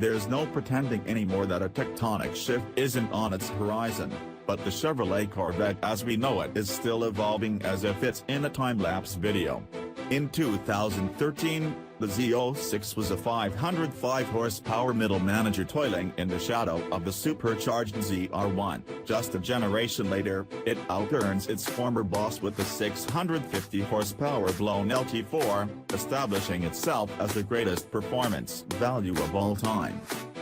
There's no pretending anymore that a tectonic shift isn't on its horizon, but the Chevrolet Corvette as we know it is still evolving as if it's in a time-lapse video. In 2013, the Z06 was a 505 horsepower middle manager toiling in the shadow of the supercharged ZR1. Just a generation later, it out-earns its former boss with the 650 horsepower blown LT4, establishing itself as the greatest performance value of all time.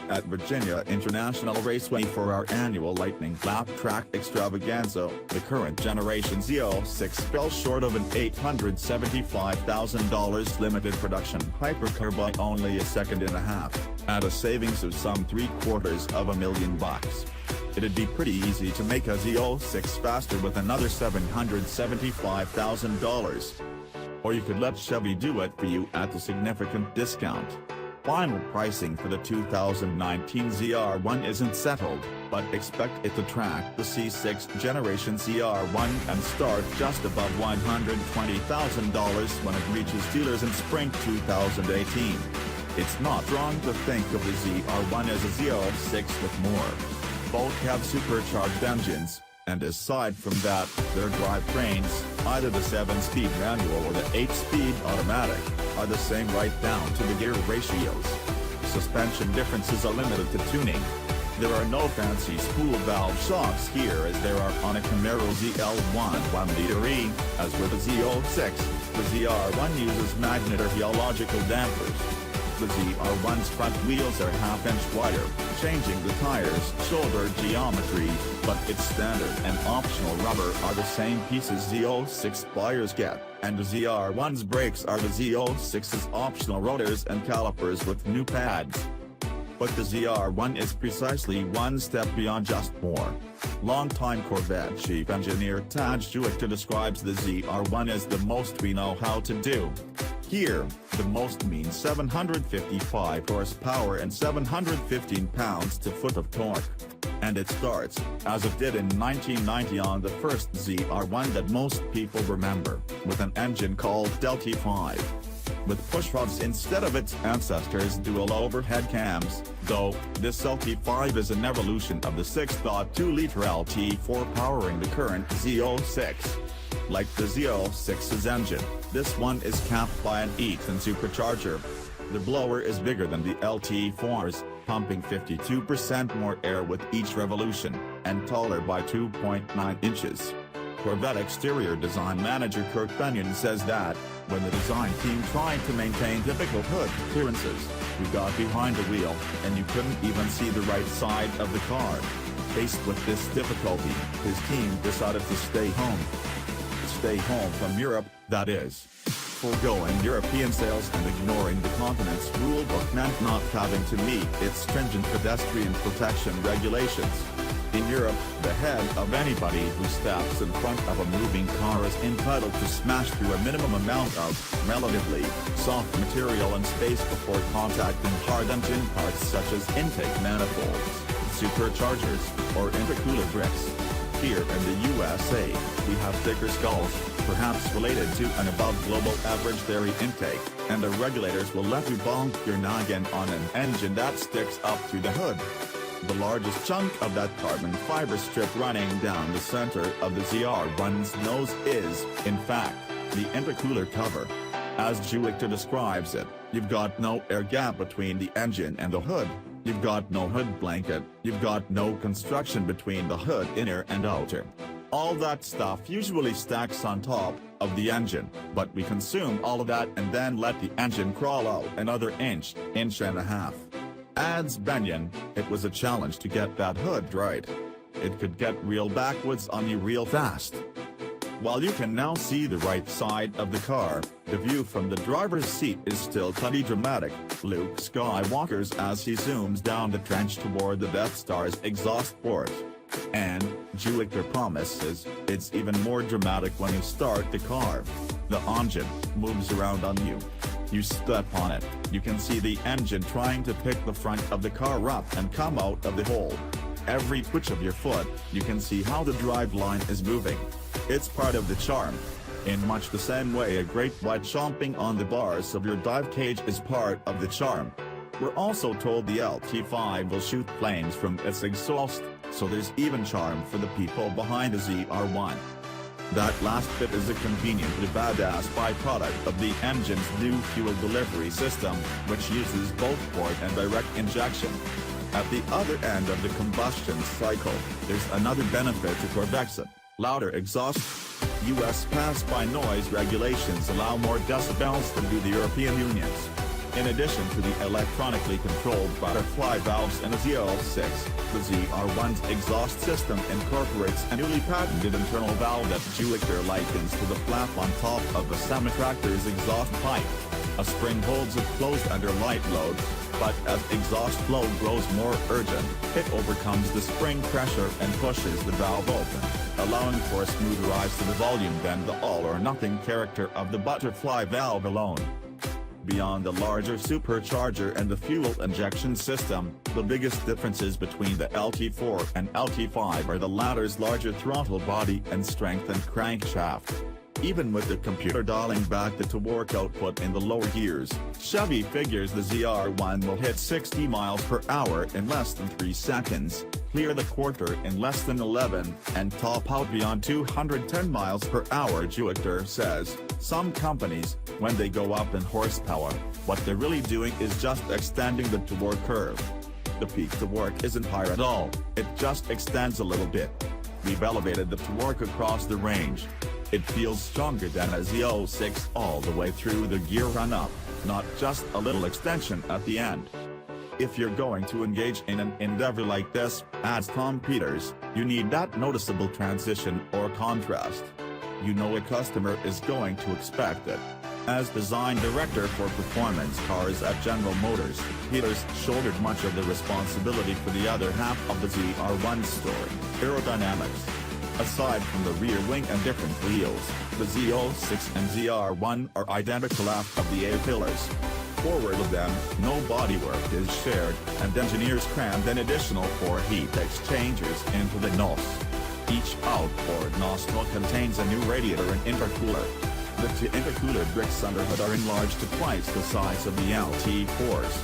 At Virginia International Raceway for our annual Lightning Lap Track Extravaganza, the current generation Z06 fell short of an $875,000 limited production hypercar by only a second and a half, at a savings of some $750,000. It'd be pretty easy to make a Z06 faster with another $775,000. Or you could let Chevy do it for you at a significant discount. Final pricing for the 2019 ZR1 isn't settled, but expect it to track the C6 generation ZR1 and start just above $120,000 when it reaches dealers in spring 2018. It's not wrong to think of the ZR1 as a Z06 with more. Both have supercharged engines, and aside from that, their drivetrains, either the 7-speed manual or the 8-speed automatic, are the same right down to the gear ratios. Suspension differences are limited to tuning. There are no fancy spool valve shocks here as there are on a Camaro ZL1 1.0e, as with the Z06, the ZR1 uses magnet or geological dampers. The ZR1's front wheels are half-inch wider, changing the tires' shoulder geometry, but its standard and optional rubber are the same pieces Z06 buyers get, and the ZR1's brakes are the Z06's optional rotors and calipers with new pads. But the ZR1 is precisely one step beyond just more. Longtime Corvette chief engineer Taj Juichter describes the ZR1 as the most we know how to do. Here, the most means 755 horsepower and 715 pounds-to-foot of torque. And it starts, as it did in 1990 on the first ZR1 that most people remember, with an engine called LT5. With pushrods instead of its ancestors' dual overhead cams, though, this LT5 is an evolution of the 6.2-liter LT4 powering the current Z06. Like the Z06's engine, this one is capped by an E-twin supercharger. The blower is bigger than the LT4's, pumping 52% more air with each revolution, and taller by 2.9 inches. Corvette exterior design manager Kirk Benyon says that, when the design team tried to maintain typical hood clearances, you got behind the wheel, and you couldn't even see the right side of the car. Faced with this difficulty, his team decided to stay home. Stay home from Europe, that is. Foregoing European sales and ignoring the continent's rulebook meant not having to meet its stringent pedestrian protection regulations. In Europe, the head of anybody who steps in front of a moving car is entitled to smash through a minimum amount of, relatively, soft material and space before contacting hard engine parts such as intake manifolds, superchargers, or intercooler bricks. Here in the USA, we have thicker skulls, perhaps related to an above global average dairy intake, and the regulators will let you bonk your noggin on an engine that sticks up through the hood. The largest chunk of that carbon fiber strip running down the center of the ZR1's nose is, in fact, the intercooler cover. As Juichter describes it, you've got no air gap between the engine and the hood. You've got no hood blanket, you've got no construction between the hood inner and outer. All that stuff usually stacks on top of the engine, but we consume all of that and then let the engine crawl out another inch and a half. Adds Benyon, it was a challenge to get that hood right. It could get real backwards on you real fast. While you can now see the right side of the car, the view from the driver's seat is still pretty dramatic. Luke Skywalker's as he zooms down the trench toward the Death Star's exhaust port. And, Juichter promises, it's even more dramatic when you start the car. The engine moves around on you. You step on it, you can see the engine trying to pick the front of the car up and come out of the hole. Every twitch of your foot, you can see how the driveline is moving. It's part of the charm. In much the same way a great white chomping on the bars of your dive cage is part of the charm. We're also told the LT5 will shoot flames from its exhaust, so there's even charm for the people behind the ZR1. That last bit is a conveniently badass byproduct of the engine's new fuel delivery system, which uses both port and direct injection. At the other end of the combustion cycle, there's another benefit to Corvette's: louder exhaust. US pass-by noise regulations allow more decibels than do the European Unions. In addition to the electronically controlled butterfly valves in a Z06, the ZR1's exhaust system incorporates a newly patented internal valve that Juliker likens to the flap on top of a semi-tractor's exhaust pipe. A spring holds it closed under light loads, but as exhaust flow grows more urgent, it overcomes the spring pressure and pushes the valve open, allowing for a smoother rise to the volume than the all-or-nothing character of the butterfly valve alone. Beyond the larger supercharger and the fuel injection system, the biggest differences between the LT4 and LT5 are the latter's larger throttle body and strengthened crankshaft. Even with the computer dialing back the torque output in the lower gears, Chevy figures the ZR1 will hit 60 miles per hour in less than 3 seconds, clear the quarter in less than 11, and top out beyond 210 miles per hour. Juliker says, some companies, when they go up in horsepower, what they're really doing is just extending the torque curve. The peak torque isn't higher at all, it just extends a little bit. We've elevated the torque across the range. It feels stronger than a Z06 all the way through the gear run-up, not just a little extension at the end. If you're going to engage in an endeavor like this, adds Tom Peters, you need that noticeable transition or contrast. You know a customer is going to expect it. As design director for performance cars at General Motors, Peters shouldered much of the responsibility for the other half of the ZR1 story, aerodynamics. Aside from the rear wing and different wheels, the Z06 and ZR1 are identical aft of the A-pillars. Forward of them, no bodywork is shared, and engineers crammed an additional 4 heat exchangers into the nose. Each outboard nostril contains a new radiator and intercooler. The 2 intercooler bricks under hood are enlarged to twice the size of the LT4's.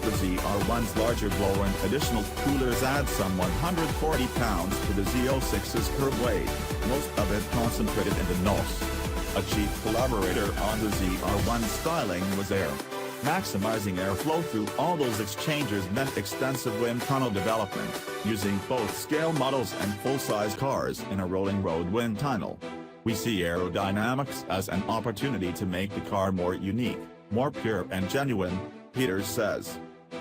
The ZR1's larger blower and additional coolers add some 140 pounds to the Z06's curb weight, most of it concentrated in the nose. A chief collaborator on the ZR1 styling was air. Maximizing airflow through all those exchangers meant extensive wind tunnel development, using both scale models and full-size cars in a rolling road wind tunnel. We see aerodynamics as an opportunity to make the car more unique, more pure and genuine, Peters says.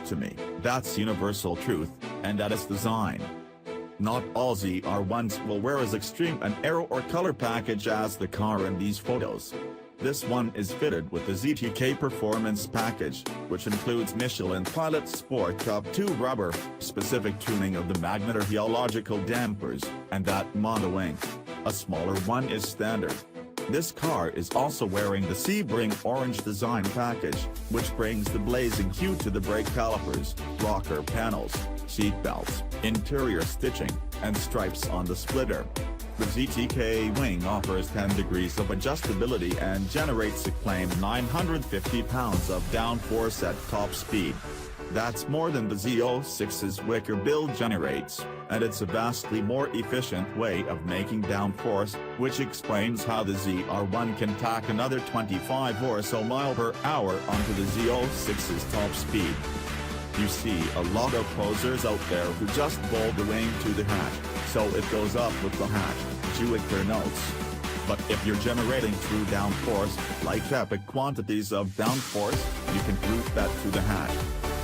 To me, that's universal truth, and at its design. Not all ZR1s will wear as extreme an aero or color package as the car in these photos. This one is fitted with the ZTK Performance Package, which includes Michelin Pilot Sport Cup 2 rubber, specific tuning of the magnetoheliological dampers, and that monowing. A smaller one is standard. This car is also wearing the Sebring Orange Design Package, which brings the blazing hue to the brake calipers, rocker panels, seat belts, interior stitching, and stripes on the splitter. The ZTK wing offers 10 degrees of adjustability and generates a claimed 950 pounds of downforce at top speed. That's more than the Z06's wicker build generates, and it's a vastly more efficient way of making downforce, which explains how the ZR1 can tack another 25 or so mph onto the Z06's top speed. You see a lot of posers out there who just bolt the wing to the hatch, so it goes up with the hatch, Juliker notes. But if you're generating true downforce, like epic quantities of downforce, you can route that to the hatch.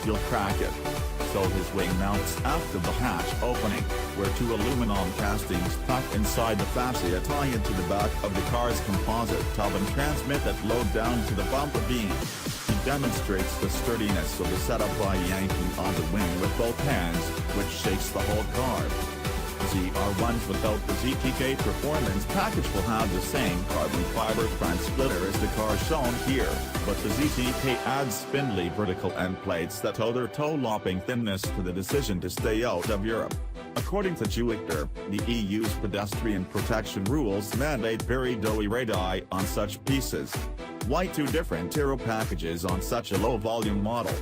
You'll crack it. So his wing mounts after the hatch opening, where 2 aluminum castings tucked inside the fascia tie into the back of the car's composite tub and transmit that load down to the bumper beam. He demonstrates the sturdiness of the setup by yanking on the wing with both hands, which shakes the whole car. ZR1s without the ZTK Performance Package will have the same carbon fiber front splitter as the car shown here, but the ZTK adds spindly vertical end plates that owe their toe-lopping thinness to the decision to stay out of Europe. According to Juliker, the EU's pedestrian protection rules mandate very doughy radii on such pieces. Why 2 different aero packages on such a low-volume model?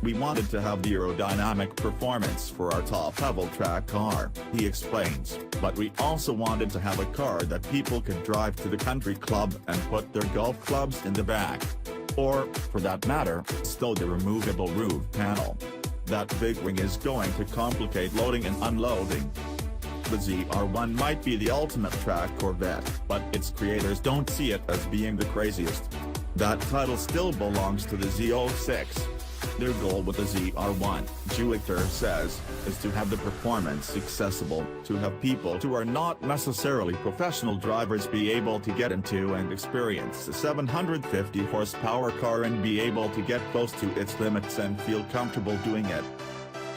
We wanted to have the aerodynamic performance for our top-level track car, he explains, but we also wanted to have a car that people could drive to the country club and put their golf clubs in the back. Or, for that matter, stow the removable roof panel. That big wing is going to complicate loading and unloading. The ZR1 might be the ultimate track Corvette, but its creators don't see it as being the craziest. That title still belongs to the Z06. Their goal with the ZR1, Juichter says, is to have the performance accessible, to have people who are not necessarily professional drivers be able to get into and experience a 750 horsepower car and be able to get close to its limits and feel comfortable doing it.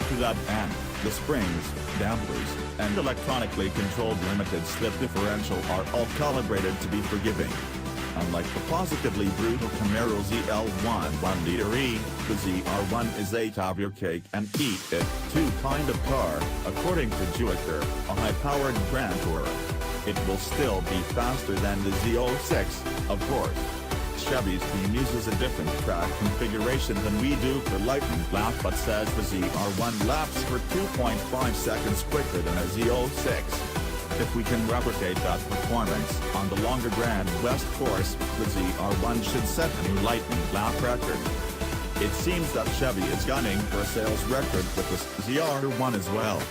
To that end, the springs, dampers, and electronically controlled limited slip differential are all calibrated to be forgiving. Unlike the positively brutal Camaro ZL1 1.0 E, the ZR1 is a have your cake and eat it too kind of car, according to Juichter, a high-powered Grand Tourer. It will still be faster than the Z06, of course. Chevy's team uses a different track configuration than we do for lightning lap, but says the ZR1 laps for 2.5 seconds quicker than a Z06. If we can replicate that performance on the longer Grand West course, the ZR1 should set a new lightning lap record. It seems that Chevy is gunning for a sales record with the ZR1 as well.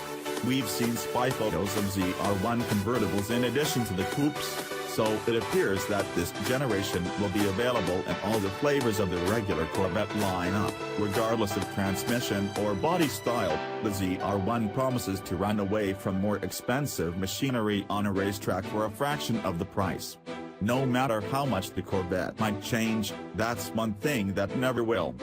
We've seen spy photos of ZR1 convertibles in addition to the coupes, so it appears that this generation will be available in all the flavors of the regular Corvette lineup, regardless of transmission or body style. The ZR1 promises to run away from more expensive machinery on a racetrack for a fraction of the price. No matter how much the Corvette might change, that's one thing that never will.